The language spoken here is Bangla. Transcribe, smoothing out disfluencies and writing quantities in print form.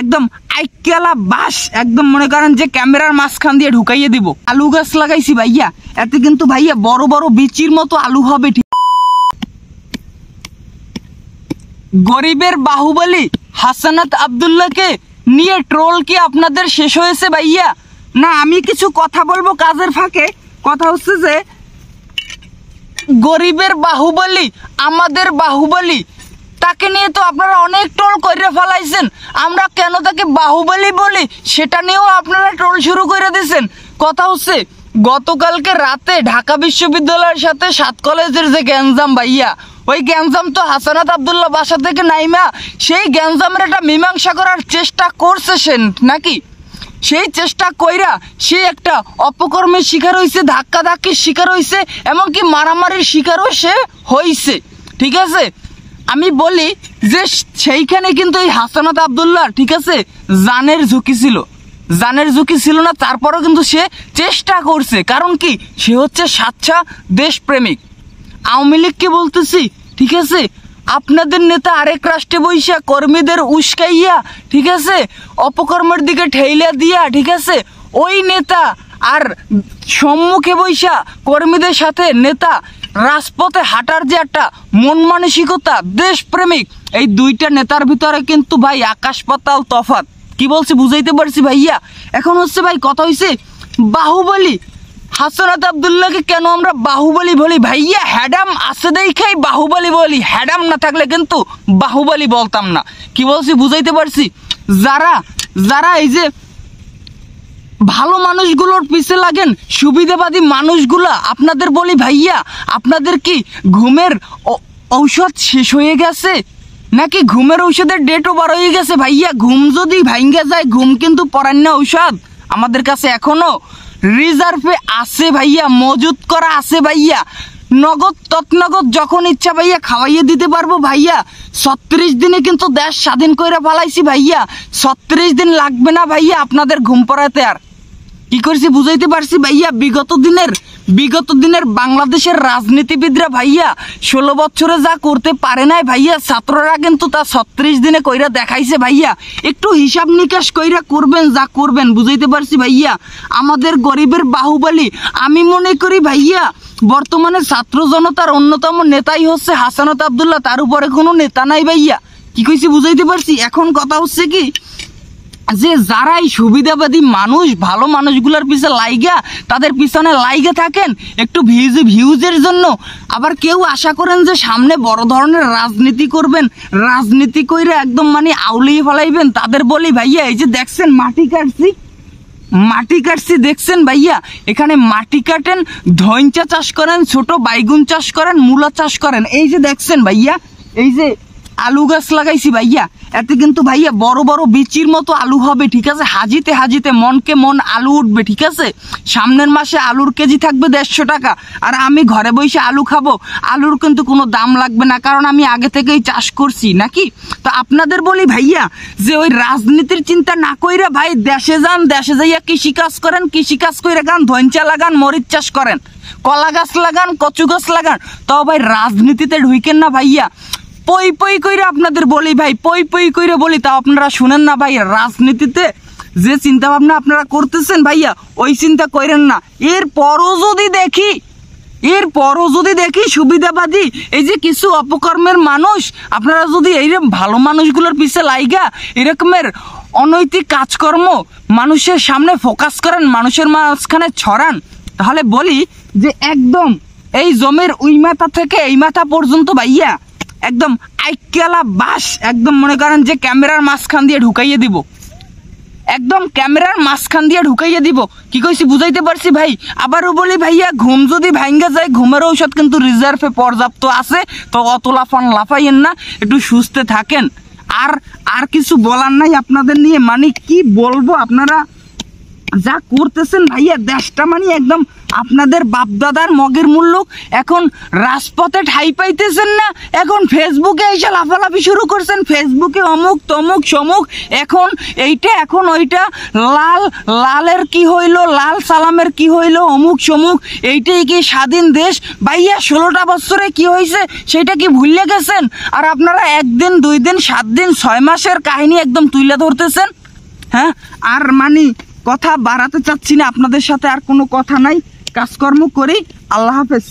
একদম আইকেলা বাস একদম মনে করেন যে ক্যামেরার মাঝখান দিয়ে ঢুকাইয়ে দিব। আলু গাছ লাগাইছি ভাইয়া, এতে কিন্তু ভাইয়া বড় বড় বিচির মতো আলু হবে। ঠিক, গরিবের বাহুবলী হাসানাত আব্দুল্লাহকে নিয়ে ট্রোল কি আপনাদের শেষ হয়েছে ভাইয়া? না, আমি কিছু কথা বলবো কাজের ফাঁকে। কথা হচ্ছে যে গরিবের বাহুবলী, আমাদের বাহুবলী, তাকে নিয়ে তো আপনারা অনেক ট্রোল করে ফেলাইছেন। আমরা কেন তাকে বাহুবলী বলি সেটা নিয়েও আপনারা ট্রোল শুরু করে দিয়েছেন। কথা হচ্ছে গতকালকে রাতে ঢাকা বিশ্ববিদ্যালয়ের সাথে 7 কলেজের যে গ্যাঞ্জাম ভাইয়া, ওই গ্যাঞ্জাম তো হাসানাত আব্দুল্লাহ বাসা থেকে নাইমা সেই গ্যাঞ্জামের একটা মীমাংসা করার চেষ্টা করছে সে নাকি? সেই চেষ্টা কইরা সে একটা অপকর্মের শিকার হয়েছে, ধাক্কা ধাক্কির শিকার হয়েছে, এমনকি মারামারির শিকারও সে হয়েছে। ঠিক আছে, আমি বলি যে সেইখানে কিন্তু এই হাসানাত আব্দুল্লাহ ঠিক আছে জানের ঝুঁকি ছিল, জানের ঝুঁকি ছিল না, তারপরেও কিন্তু সে চেষ্টা করছে। কারণ কি, সে হচ্ছে স্বাচ্ছা দেশপ্রেমিক। আওয়ামী লীগকে বলতেছি, ঠিক আছে, আপনাদের নেতা আরেক রাষ্ট্রে বৈশা কর্মীদের উস্কাইয়া ঠিক আছে অপকর্মের দিকে ঠেইলা দিয়া ঠিক আছে ওই নেতা আর সম্মুখে বৈশা কর্মীদের সাথে নেতা রাজপথে হাঁটার যে একটা মন মানসিকতা, দেশপ্রেমিক, এই দুইটা নেতার ভিতরে কিন্তু ভাই আকাশ পাতাল তফাৎ। কি বলছি বুঝাইতে পারছি ভাইয়া? এখন হচ্ছে ভাই কথা হইছে বাহুবলী হাসানাত আব্দুল্লাহকে কেন আমরা বাহুবলী বলি ভাইয়া? হ্যাডাম আছে দেখাই বাহুবলী বলি, হ্যাডাম না থাকলে কিন্তু বাহুবলী বলতাম না। কি বলছি বুঝাইতে পারছি? যারা যারা এই যে ভালো মানুষগুলোর পিছে লাগেন, সুবিধাবাদী মানুষগুলা, আপনাদের বলি ভাইয়া, আপনাদের কি ঘুমের ঔষধ শেষ হয়ে গেছে নাকি ঘুমের ঔষধের ডেটও বার হয়ে গেছে ভাইয়া? ঘুম যদি ভাঙ্গা যায়, ঘুম কিন্তু পরান্য ঔষধ আমাদের কাছে এখনো রিজার্ভে আছে ভাইয়া, মজুত করা আছে ভাইয়া। নগদ তৎনগদ যখন ইচ্ছা ভাইয়া খাওয়াইয়ে দিতে পারবো ভাইয়া। 36 দিনে কিন্তু দেশ স্বাধীন করে পালাইছি ভাইয়া। 36 দিন লাগবে না ভাইয়া আপনাদের ঘুম পড়াতে। আর কি করছি বুঝাইতে পারছি ভাইয়া? বিগত দিনের বাংলাদেশের রাজনীতিবিদরা ভাইয়া 16 বছরে যা করতে পারে নাই ভাইয়া, ছাত্ররা কিন্তু তা 36 দিনে কইরা দেখাইছে ভাইয়া। একটু হিসাব নিকাশ কইরা করবেন, যা করবেন। বুঝাইতে পারছি ভাইয়া? আমাদের গরিবের বাহুবলী, আমি মনে করি ভাইয়া বর্তমানে ছাত্র জনতার অন্যতম নেতাই হচ্ছে হাসানাত আব্দুল্লাহ, তার উপরে কোনো নেতা নাই ভাইয়া। কি কইছি বুঝাইতে পারছি? এখন কথা হচ্ছে কি যে যারাই সুবিধাবাদী মানুষ, ভালো মানুষগুলোর পিছনে লাইগা, তাদের পিছনে লাইগা থাকেন একটু ভিউজের জন্য। আবার কেউ আশা করেন যে সামনে বড় ধরনের রাজনীতি করবেন, রাজনীতি কইরা একদম মানে আউলিয়ে ফেলাইবেন। তাদের বলি ভাইয়া, এই যে দেখছেন মাটি কাটছি দেখছেন ভাইয়া, এখানে মাটি কাটেন, ধইঞ্চা চাষ করেন, ছোট বাইগুন চাষ করেন, মূলা চাষ করেন। এই যে দেখছেন ভাইয়া, এই যে আলু গাছ লাগাইছি ভাইয়া, এতে কিন্তু ভাইয়া বড় বড় বিচির মতো আলু হবে। ঠিক আছে, হাজিতে হাজিতে মনকে মন আলু উঠবে। ঠিক আছে, সামনের মাসে আলুর কেজি থাকবে 150 টাকা। আর আমি ঘরে বসে আলু খাবো, আলুর কিন্তু কোনো দাম লাগবে না, কারণ আমি আগে থেকেই চাষ করছি নাকি। তো আপনাদের বলি ভাইয়া যে ওই রাজনীতির চিন্তা না কইরা ভাই দেশে যান, দেশে যাইয়া কৃষিকাজ করেন, কৃষিকাজ কইরা গান, ধইঞ্চা লাগান, মরিচ চাষ করেন, কলা গাছ লাগান, কচু গাছ লাগান। তাও ভাই রাজনীতিতে ঢুইকেন না ভাইয়া। পই পই কইরা আপনাদের বলি ভাই, পই পই কইরা বলি, তাও আপনারা শুনেন না ভাই। রাজনীতিতে যে চিন্তা ভাবনা আপনারা করতেছেন ভাইয়া, ওই চিন্তা করেন না। এরপরও যদি দেখি সুবিধাবাদী এই যে কিছু অপকর্মের মানুষ, আপনারা যদি এই ভালো মানুষগুলোর পিছে লাইগা এরকমের অনৈতিক কাজকর্ম মানুষের সামনে ফোকাস করেন, মানুষের মাঝখানে ছড়ান, তাহলে বলি যে একদম এই জমির ওই মাথা থেকে এই মাথা পর্যন্ত ভাইয়া একদম আইকেলা বাস একদম মনে করেন যে ক্যামেরার মাঝখান দিয়ে ঢুকাইয়ে দিব, একদম ক্যামেরার মাঝখান দিয়ে ঢুকাইয়ে দিব। কি কইছি বুঝাইতে পারছি ভাই? আবারও বলি ভাইয়া, ঘুম যদি ভাঙ্গা যায়, ঘুমের ঔষধ কিন্তু রিজার্ভে পর্যাপ্ত আছে। তো অত লাফাইয়েন না, একটু সুস্থ থাকেন। আর কিছু বলার নাই আপনাদের নিয়ে, মানে কি বলবো, আপনারা যা করতেছেন ভাইয়া, দেশটা মানে একদম আপনাদের বাপদাদার মগের মুল্লুক এখন রাজপথে ঠাই পাইতেছেন না, এখন ফেসবুকে এসে লাফালাফি শুরু করছেন, ফেসবুকে অমুক তমুক সমুক, এখন এইটা এখন ওইটা, লালের কি হইলো, লাল সালামের কি হইলো, অমুক সমুক, এইটাই কি স্বাধীন দেশ? ভাইয়া 16টা বছরে কি হয়েছে সেটা কি ভুলে গেছেন? আর আপনারা 1 দিন 2 দিন 7 দিন 6 মাসের কাহিনী একদম তুলে ধরতেছেন। হ্যাঁ, আর কথা বাড়াতে চাচ্ছি না, আপনাদের সাথে আর কোনো কথা নাই, কাজকর্ম করি। আল্লাহ হাফেজ।